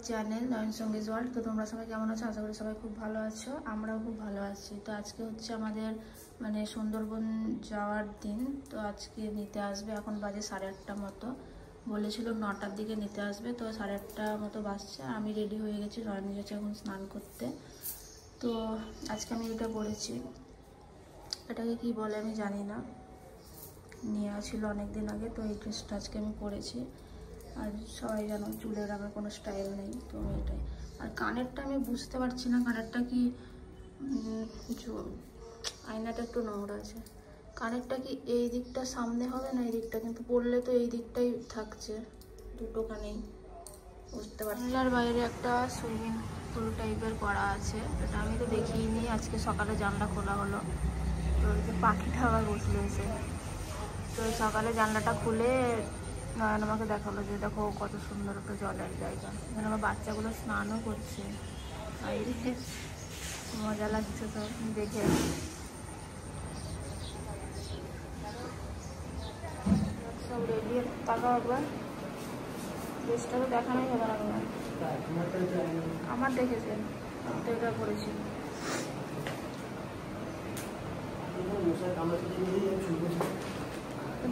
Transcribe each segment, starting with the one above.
Channel নয়ন সঙ্গীজ world. তো তোমরা সবাই কেমন আছো? আশা করি সবাই খুব ভালো আছো, আমরাও খুব ভালো আছি। তো আজকে হচ্ছে আমাদের মানে সুন্দরবন যাওয়ার দিন। তো আজকে নিতে আসবে, এখন বাজে 8:30 মতো, বলেছিল 9টার দিকে নিতে আসবে। তো 8:30 মতো বাজছে, আমি রেডি হয়ে গেছি, নয়ন গেছে এখন স্নান করতে। তো আজকে আমি এটা পরেছি, এটাকে কি বলে আমি জানি না, নিয়ে আসছিল অনেক দিন আগে। তো এই ড্রেসটা আজকে আমি পরেছি। আর সবাই জানো চুলের আমার কোনো স্টাইল নেই, তো এটাই। আর কানেরটা আমি বুঝতে পারছি না, কানেরটা কি আয়নাটা একটু নোংরা আছে। কানেরটা কি এই দিকটা সামনে হবে না এই দিকটা? কিন্তু পরলে তো এই দিকটাই থাকছে, দুটো কানেই বুঝতে পারছি। আর বাইরে একটা সুইমিং পুল টাইপের করা আছে, এটা আমি তো দেখিনি। আজকে সকালে জানলা খোলা হলো, তো পাখিটা আবার বসলে এসে। তো সকালে জানলাটা খুলে নয়ন আমাকে দেখালো যে দেখো কত সুন্দর একটা জলের জায়গা, এখানে আমার বাচ্চাগুলো স্নানও করছে, মজা লাগছে সব দেখে। সব রেডি, তাকাও একবার, ড্রেসটা তো দেখানোই হবে না তোমার, আমার দেখেছেন তো এটা করেছি।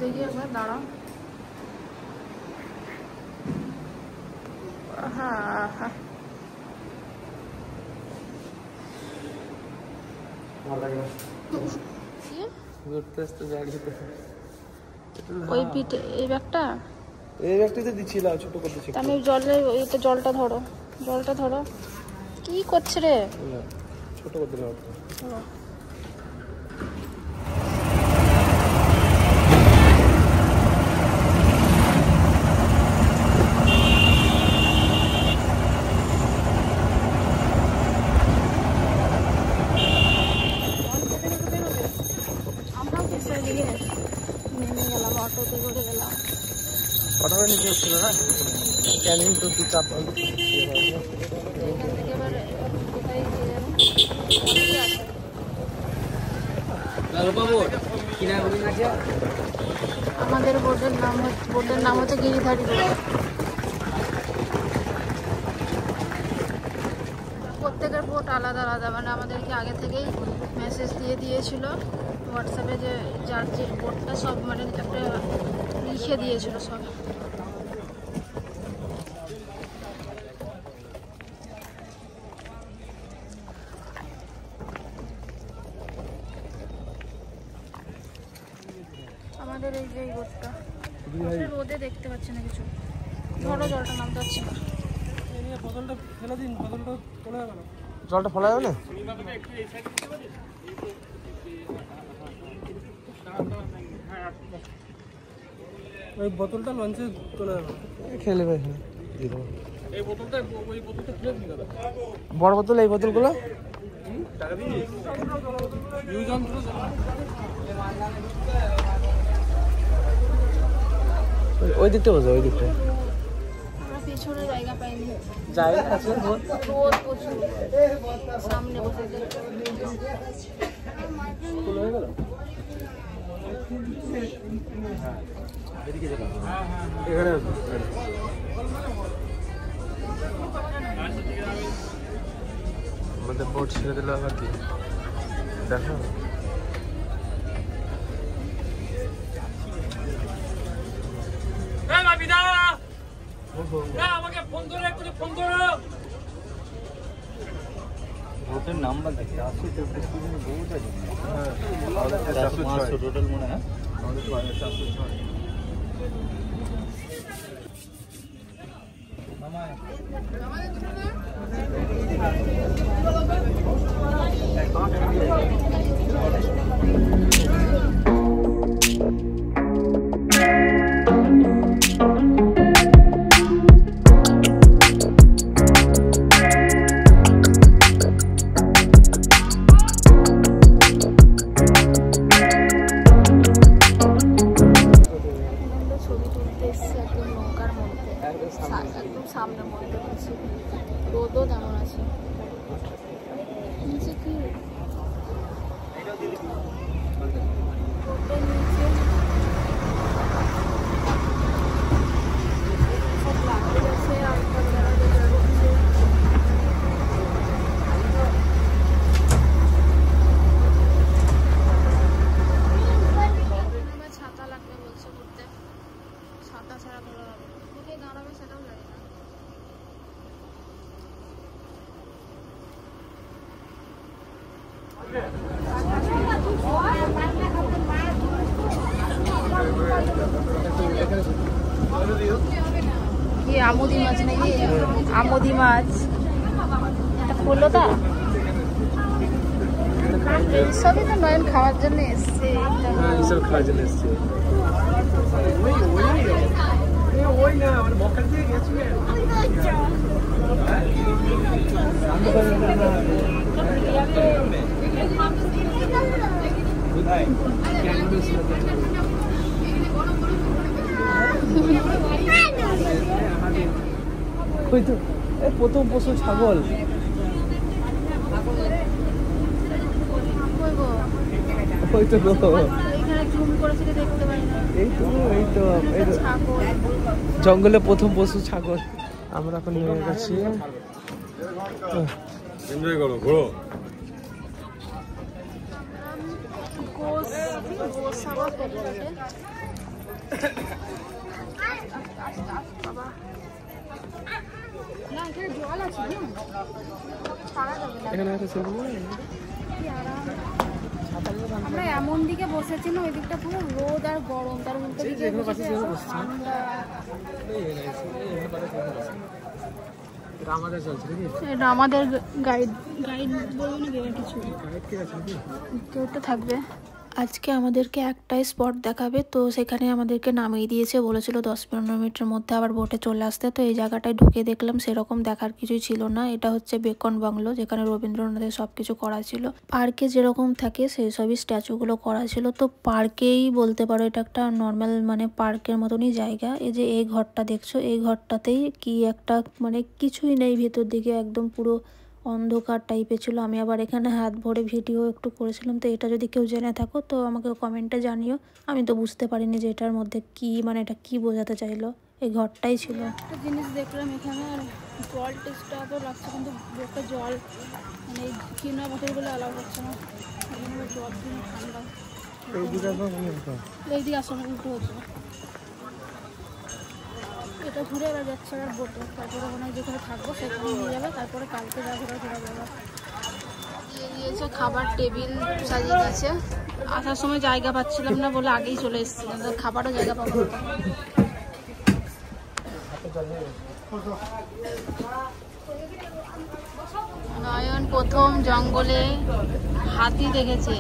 দেখি একবার, দাঁড়াও। ওই পিঠে এই ব্যাগটা, এই ব্যাগটাতে দিছিল ছোট করে দিছি। আমি জলে এটা জলটা ধরো, জলটা ধরো। কি করছে রে? ছোট করে দিলাম। অটোতে করে গেলাম, অটোতে নিতে হচ্ছিল না, ক্যানিং তো দু চাপ এখান থেকে এবার কোথায় গিয়ে যাবো? আমাদের বোটের নাম হচ্ছে গিরিধারী বোট। প্রত্যেকের বোট আলাদা আলাদা, মানে আমাদেরকে আগে থেকেই মেসেজ দিয়ে দিয়েছিল হোয়াটসঅ্যাপে যে যার যে বোটটা সব মানে একটা লিখে দিয়েছিল সব। আমাদের এই যে এই বোটটা রোদে দেখতে পাচ্ছি না কিছু, ধরো জলটা নামতে পারছি না। বোতলটা ফেলে দিন, বোতলটা চলে যাবে না, জলটা ফেলা যাবে না। ওই বোতলটা লঞ্চে চলে যাবে, খেলে ভাই দিয়ে দেবো। এই বোতলটা ওই বোতলটা ফেলে দিন দাদা, বড় বোতল এই বোতলগুলো টাকা দিই ইউজ অন করো। ওই দিকটা বসে, ওই দিকটা পিছনে জায়গা পাইনি, জায়গা আছে, রোদ প্রচুর, সামনে বসে হয়ে গেল। এখানে আমাদের বোট ছেড়ে দিল আবার কি দেখো। বোটের নাম্বার দেখতে আসছে, বহুত আছে, 400 টোটাল মনে হয়। একদম সামনে মধ্যে আছে, রোদও তেমন আছে। নিচে কি নিচে সব লাগতে গেছে, আর কি আমুদি মাছ নাকি? আমুদি মাছ এটা ষোলোটা। সবই তো নয়ন খাওয়ার জন্য এসছে। খাওয়ার জন্য এসছে। প্রথম পশু ছাগল। জঙ্গলে প্রথম পশু ছাগল। আমরা এখন নিয়ে গেছি। এনজয় করো, ঘোরো। আমরা এমন দিকে বসেছি না, ওই দিকটা পুরো রোদ আর গরম, তার উল্টো দিকে এটা আমাদের গাইড বলবো না, কিছু কেউ তো থাকবে। আজকে আমাদেরকে একটাই স্পট দেখাবে, তো সেখানে আমাদেরকে নামিয়ে দিয়েছে, বলেছিল 10-15 মিনিটের মধ্যে আবার বোটে চলে আসতে। তো এই জায়গাটায় ঢুকে দেখলাম সেরকম দেখার কিছুই ছিল না। এটা হচ্ছে বেকন বাংলো, যেখানে রবীন্দ্রনাথের সবকিছু করা ছিল। পার্কে যেরকম থাকে সেই সবই স্ট্যাচুগুলো করা ছিল। তো পার্কেই বলতে পারো, এটা একটা নর্মাল মানে পার্কের মতনই জায়গা। এই যে এই ঘরটা দেখছো, এই ঘরটাতেই কি একটা মানে কিছুই নেই ভেতর দিকে, একদম পুরো অন্ধকার টাইপের ছিল। আমি আবার এখানে হাত ভরে ভিডিও একটু করেছিলাম। তো এটা যদি কেউ জেনে থাকো তো আমাকে কমেন্টে জানিও। আমি তো বুঝতে পারিনি যে এটার মধ্যে কি মানে এটা কি বোঝাতে চাইলো। এই ঘরটাই ছিল। একটা জিনিস দেখলাম এখানে, আর জল টেস্টটা তো লাগছে, কিন্তু একটা জল মানে এই কিনা বোতলগুলো অ্যালাউ করছে না। জল কিনে ঠান্ডা এইদিকে আসলে উল্টো হচ্ছে। এটা ঘুরে এবার যাচ্ছে আর বোটে, তারপরে ওখানে যেখানে থাকবো সেখানে নিয়ে যাবে, তারপরে কালকে যা ঘুরে ঘুরে যাবে। দিয়ে দিয়েছে খাবার, টেবিল সাজিয়ে দিয়েছে। আসার সময় জায়গা পাচ্ছিলাম না বলে আগেই চলে এসেছিলাম, খাবারও জায়গা পাবো। নয়ন প্রথম জঙ্গলে হাতি দেখেছে।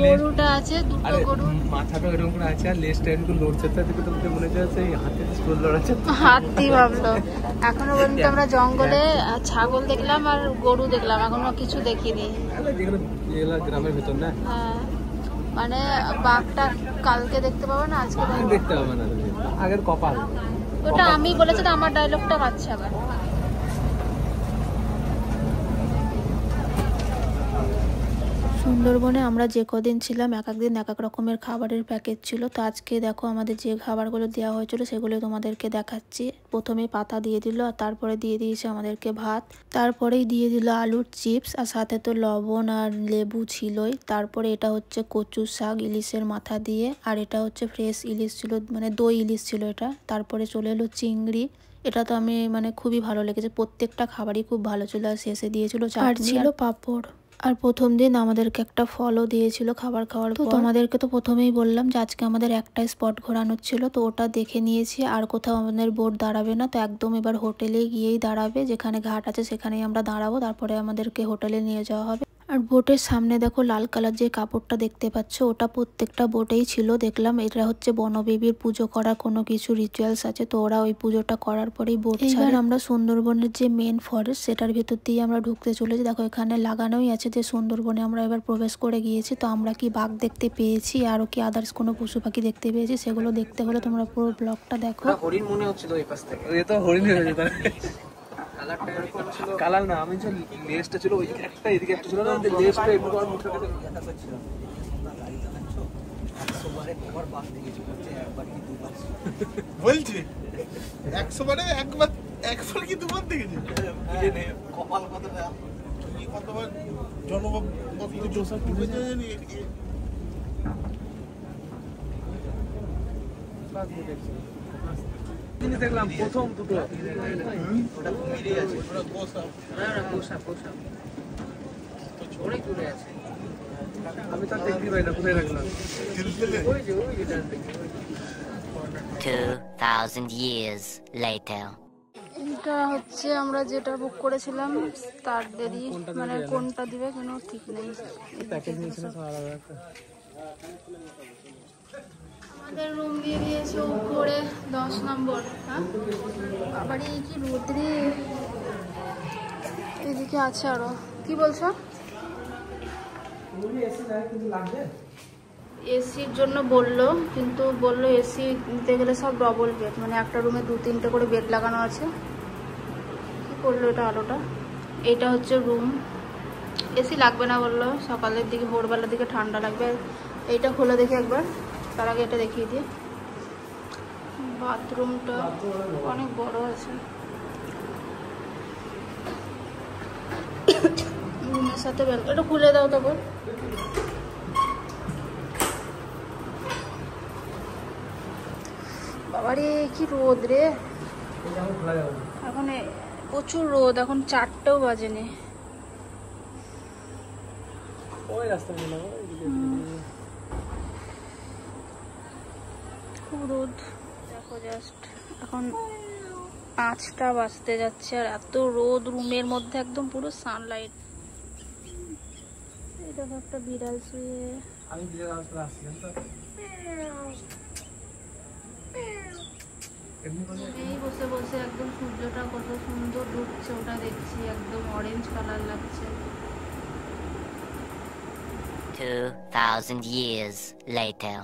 গরুটা আছে, দুটো গরু, মাথাটা এরকম করে আছে আর লেজটা এরকম লড়ছে, তাতে তো মনে হচ্ছে হাতে চুল লড়াচ্ছে। হাতি ভাবলো। এখনো পর্যন্ত আমরা জঙ্গলে ছাগল দেখলাম আর গরু দেখলাম, এখনো কিছু দেখিনি। গ্রামের ভেতর না, হ্যাঁ মানে বাঘটা কালকে দেখতে পাবো না, আজকে দেখতে পাবো না, আগের কপাল। ওটা আমি বলেছি তো, আমার ডায়লগটা পাচ্ছে আবার। সুন্দরবনে আমরা যে কদিন ছিলাম এক একদিন এক এক রকমের খাবারের প্যাকেজ ছিল। তো আজকে দেখো আমাদের যে খাবারগুলো দেওয়া হয়েছিল সেগুলো তোমাদেরকে দেখাচ্ছি। প্রথমে পাতা দিয়ে দিল, আর তারপরে দিয়ে দিয়েছে আমাদেরকে ভাত, তারপরেই দিয়ে দিল আলুর চিপস, আর সাথে তো লবণ আর লেবু ছিলই। তারপরে এটা হচ্ছে কচু শাক ইলিশের মাথা দিয়ে, আর এটা হচ্ছে ফ্রেশ ইলিশ ছিল, মানে দই ইলিশ ছিল এটা। তারপরে চলে এলো চিংড়ি, এটা তো আমি মানে খুবই ভালো লেগেছে, প্রত্যেকটা খাবারই খুব ভালো ছিল। আর শেষে দিয়েছিল চাট, ছিল পাঁপড়। আর প্রথম দিন আমাদেরকে একটা ফলও দিয়েছিল খাবার খাওয়ার পর। তোমাদেরকে তো প্রথমেই বললাম যে আজকে আমাদের একটাই স্পট ঘোরানোর ছিল, তো ওটা দেখে নিয়েছি। আর কোথাও আমাদের বোট দাঁড়াবে না, তো একদম এবার হোটেলে গিয়েই দাঁড়াবে, যেখানে ঘাট আছে সেখানেই আমরা দাঁড়াবো, তারপরে আমাদেরকে হোটেলে নিয়ে যাওয়া হবে। আর বোটের সামনে দেখো লাল কালার যে কাপড়টা দেখতে পাচ্ছ, ওটা প্রত্যেকটা বোটেই ছিল। দেখলাম এটা হচ্ছে বনবেবীর পুজো করার কোনো কিছু রিচুয়ালস আছে, তো ওরা ওই পুজোটা করার পরেই বোট ছাড়ে। এবার আমরা সুন্দরবনের যে মেন ফরেস্ট সেটার ভিতর দিয়ে আমরা ঢুকতে চলেছি। দেখো এখানে লাগানোই আছে যে সুন্দরবনে আমরা এবার প্রবেশ করে গিয়েছি। তো আমরা কি বাঘ দেখতে পেয়েছি, আরও কি আদার্স কোনো পশু পাখি দেখতে পেয়েছি, সেগুলো দেখতে হলে তোমরা পুরো ব্লগটা দেখো। হরিণ মনে হচ্ছিল এই পাশ থেকে, এটা তো হরিণ হয়ে যেত। কালার না, আমি যে লেজটা ছিল ওই একটা, এদিকে একটা ছিল না, লেজটা একটু আর মুখটা দেখা যাচ্ছিল। বলছি 100 বারে একবার কি দুবার দেখেছি? কপাল কতটা কি কতবার জনগণ কত জোসা কি হয়ে যায় জানি। দেখলাম প্রথম দুটো ওটা মিলে আছে ওরা কষা অনেক দূরে আছে। আমি তার দেখতে পাই না, কোথায় রাখলাম? 2000 years later. এটা হচ্ছে আমরা যেটা বুক করেছিলাম তার দেরি, মানে কোনটা দিবে কোনো ঠিক নেই। আমাদের রুম দিয়ে দিয়েছে উপরে 10 নম্বর। হ্যাঁ বাবারে কি রোদ্রে, এদিকে আছে আরো। কি বলছো? এসির জন্য বললো, কিন্তু বললো এসি নিতে গেলে সব ডবল বেড, মানে একটা রুমে 2-3টে করে বেড লাগানো আছে। কি করলো এটা আলোটা? এটা হচ্ছে রুম, এসি লাগবে না বললো, সকালের দিকে ভোরবেলার দিকে ঠান্ডা লাগবে। এইটা খুলে দেখি একবার, তার আগে এটা দেখিয়ে দিই। বাথরুমটা অনেক বড় আছে, রুমের সাথে এটা খুলে দাও তখন। বাবারে কি রোদ রে, এখন প্রচুর রোদ, এখন 4টেও বাজেনি। খুব রোদ, দেখো জাস্ট এখন 5টা বাজতে যাচ্ছে আর এত রোদ রুমের মধ্যে, একদম পুরো সানলাইট। এটা একটা বিড়াল শুয়ে, আমি বিড়াল আসলাম তো এই বসে বসে একদম সূর্যটা কত সুন্দর ঢুকছে, ওটা দেখছি একদম অরেঞ্জ কালার লাগছে। 2000 years later.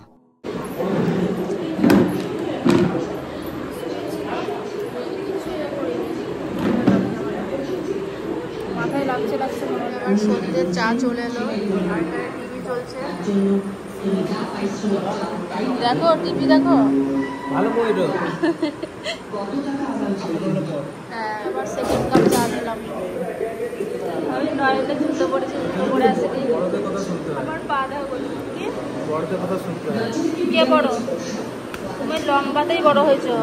মাথায় লাগছে মনে হয়। আমার সন্ধ্যের চা চলে এলো, আর এখানে টিভি চলছে। দেখো টিভি দেখো, ভালো বইলো। হ্যাঁ আবার সেকেন্ড কাপ চা দিলাম। আমি নয়টা জুতো পরেছি, জুতো পরে আসেনি। বড়দের কথা শুনতে হয়, আমার পা দেখা বলি বড়দের কথা শুনতে হয়। কে বড়? তুমি লম্বাতেই বড় হয়েছো।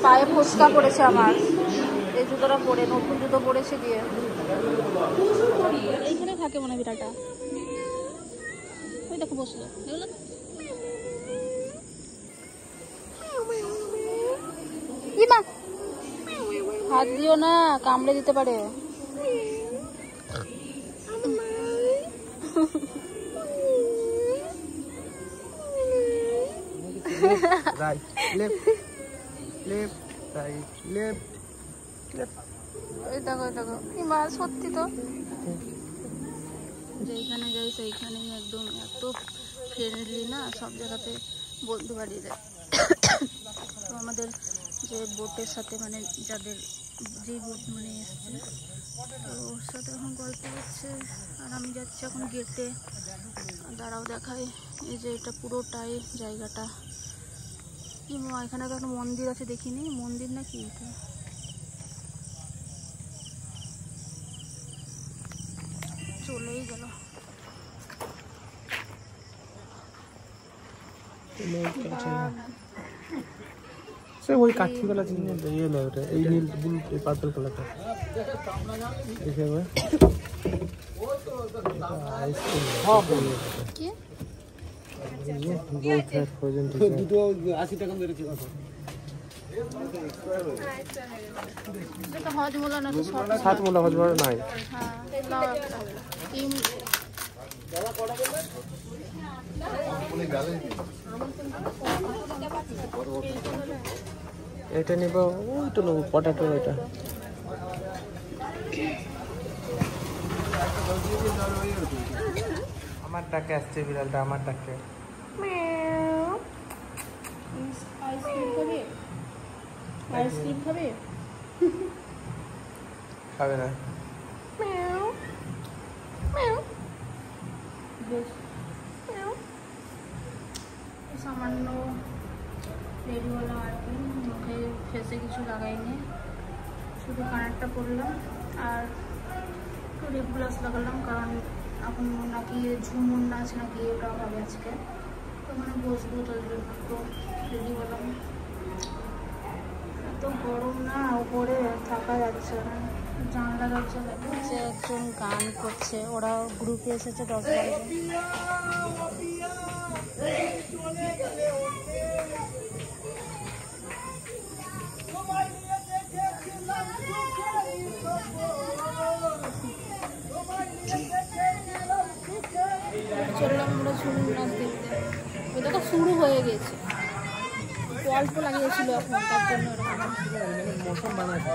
পায়ে ফোসকা পড়েছে আমার, এই জুতোটা পরে, নতুন জুতো পরেছে দিয়ে। এইখানে থাকে মনে হয় বিড়ালটা, ওই দেখো বসলো। হাত দিও না, কামড়ে দিতে পারে। Right left left right left left. ওই দেখো ওই দেখো, কি মা সত্যি তো, যেখানে যাই সেইখানেই একদম এত ফ্রেন্ডলি না, সব জায়গাতে বলতে পারি যায়। তো আমাদের যে বোটের সাথে, মানে যাদের যে বোট মানে এসছে, তো ওর সাথে এখন গল্প করছে আর আমি যাচ্ছি এখন গেটে। দাঁড়াও দেখাই, এই যে এটা পুরোটাই জায়গাটা। কি মা, এখানে তো একটা মন্দির আছে, দেখিনি মন্দির নাকি এটা? চলেই গেল। সে ওই কাঠি वाला জিনিস ইয়ে না, ওটা এই নীল ব্লু এই পার্পল কালারটা দেখে হবে। কি দুটো 80 টাকা মেরেছে কথা। এটা হজমোলা না তো, 7 মোলা হজমোলা নাই। হ্যাঁ নাও একটা তিন। এটা নিব, ওইটা নেব পটাটো। এটা আমার ডাকে আসছে বিড়ালটা, আমার ডাকে। আইসক্রিম খাবে? আইসক্রিম খাবে? খাবে না। সামান্য রেডিওয়ালা আর কি, মুখে ফেসে কিছু লাগাইনি, শুধু কানেরটা পরলাম আর একটু লিপ গ্লাস লাগালাম, কারণ এখন নাকি ঝুমুর নাচ নাকি ওটা হবে আজকে, তো মানে বসবো, তার জন্য তো রেডি হলাম। এত গরম না, উপরে থাকা যাচ্ছে না, জানলা দরজা হচ্ছে। একজন গান করছে, ওরা গ্রুপে এসেছে 10-12 জন। চললাম আমরা ঝুমুর নাচ দেখতে। ওই দেখো শুরু হয়ে গেছে, অল্প লাগিয়েছিল এখন, তার জন্য মৌসুম বানাচ্ছে।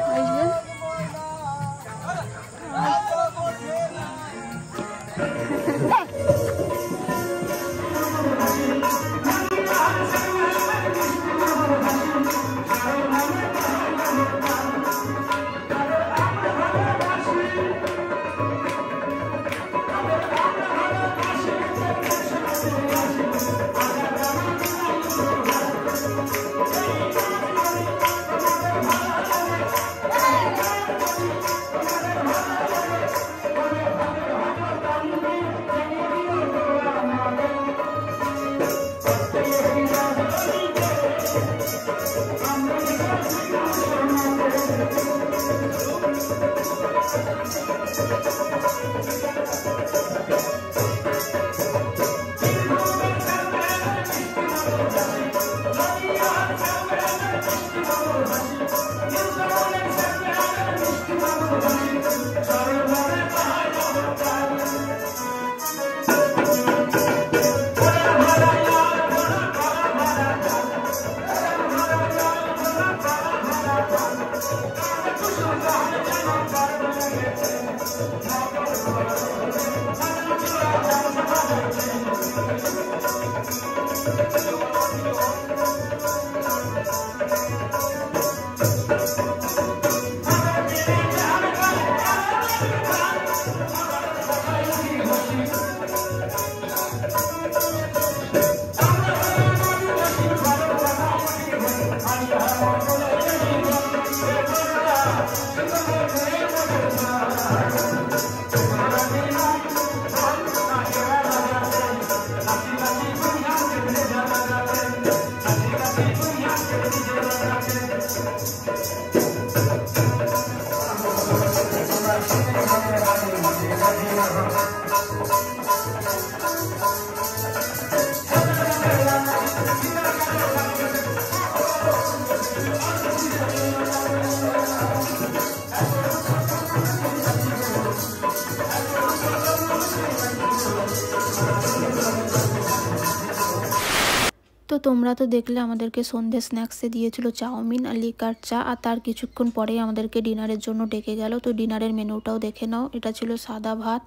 তো তোমরা তো দেখলে আমাদেরকে সন্ধ্যে স্ন্যাক্সে দিয়েছিল চাউমিন আর লিকার চা, আর তার কিছুক্ষণ পরেই আমাদেরকে ডিনারের জন্য ডেকে গেল। তো ডিনারের মেনুটাও দেখে নাও। এটা ছিল সাদা ভাত,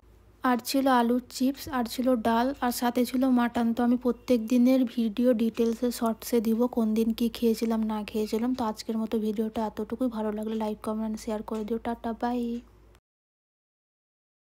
আর ছিল আলুর চিপস, আর ছিল ডাল, আর সাথে ছিল মাটন। তো আমি প্রত্যেক দিনের ভিডিও ডিটেলসে শর্টসে দিব কোন দিন কি খেয়েছিলাম না খেয়েছিলাম। তো আজকের মতো ভিডিওটা এতটুকুই। ভালো লাগলে লাইক কমেন্ট শেয়ার করে দিও। Tata bye.